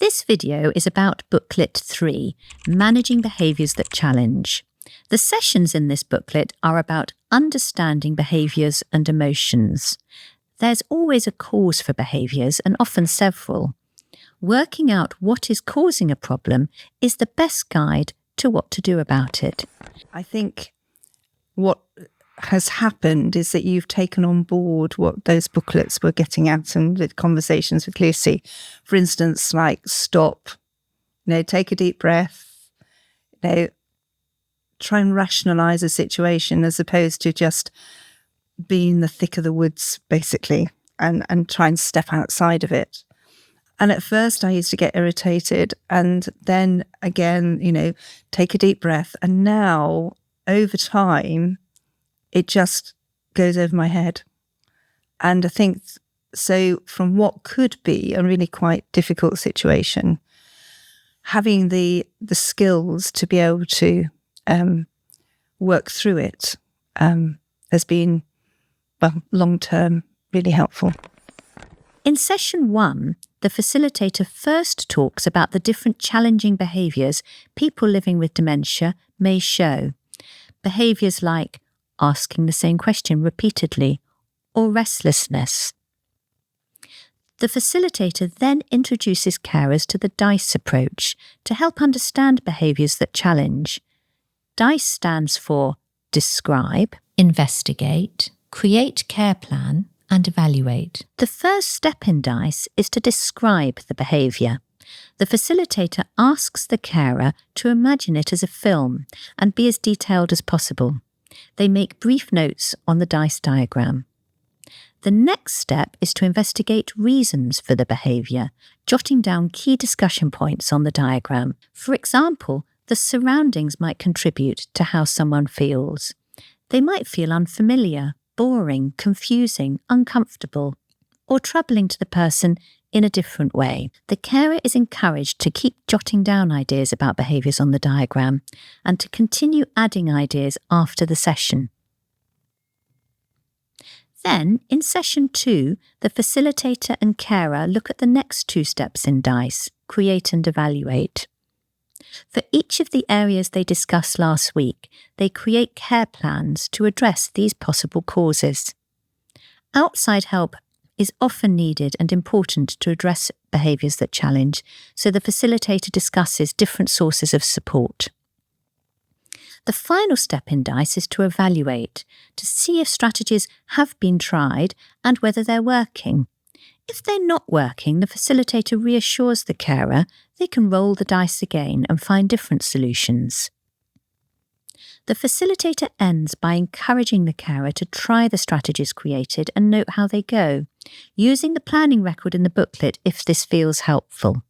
This video is about Booklet 3, Managing Behaviours That Challenge. The sessions in this booklet are about understanding behaviours and emotions. There's always a cause for behaviours, and often several. Working out what is causing a problem is the best guide to what to do about it. I think what has happened is that you've taken on board what those booklets were getting at and the conversations with Lucy. For instance, like stop, take a deep breath, try and rationalise a situation as opposed to just be in the thick of the woods, basically, and try and step outside of it. And at first I used to get irritated and then again, take a deep breath. And now over time, it just goes over my head. And I think so from what could be a really quite difficult situation, having the skills to be able to work through it has been, long-term, really helpful. In session 1, the facilitator first talks about the different challenging behaviours people living with dementia may show. Behaviours like asking the same question repeatedly or restlessness. The facilitator then introduces carers to the DICE approach to help understand behaviours that challenge. DICE stands for Describe, Investigate, Create Care Plan, and Evaluate. The first step in DICE is to describe the behaviour. The facilitator asks the carer to imagine it as a film and be as detailed as possible. They make brief notes on the DICE diagram. The next step is to investigate reasons for the behaviour, jotting down key discussion points on the diagram. For example, the surroundings might contribute to how someone feels. They might feel unfamiliar, boring, confusing, uncomfortable, or troubling to the person in a different way. The carer is encouraged to keep jotting down ideas about behaviours on the diagram and to continue adding ideas after the session. Then, in session 2, the facilitator and carer look at the next 2 steps in DICE, Create and Evaluate. For each of the areas they discussed last week, they create care plans to address these possible causes. Outside help is often needed and important to address behaviours that challenge, so the facilitator discusses different sources of support. The final step in DICE is to evaluate, to see if strategies have been tried and whether they're working. If they're not working, the facilitator reassures the carer they can roll the dice again and find different solutions. The facilitator ends by encouraging the carer to try the strategies created and note how they go, using the planning record in the booklet if this feels helpful.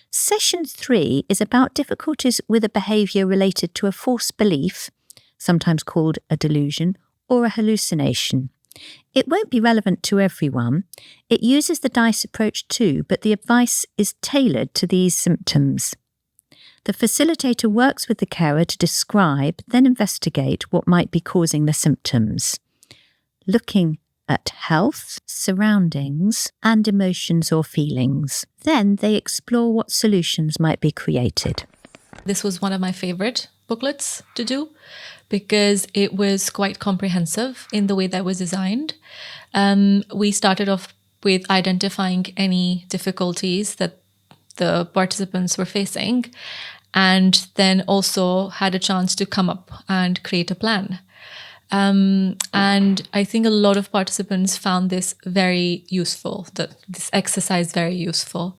Session 3 is about difficulties with a behaviour related to a false belief, sometimes called a delusion, or a hallucination. It won't be relevant to everyone. It uses the DICE approach too, but the advice is tailored to these symptoms. The facilitator works with the carer to describe, then investigate what might be causing the symptoms, looking at health, surroundings, and emotions or feelings. Then they explore what solutions might be created. This was one of my favourite booklets to do because it was quite comprehensive in the way that it was designed. We started off with identifying any difficulties that the participants were facing, and then also had a chance to come up and create a plan. And I think a lot of participants found this very useful, this exercise very useful.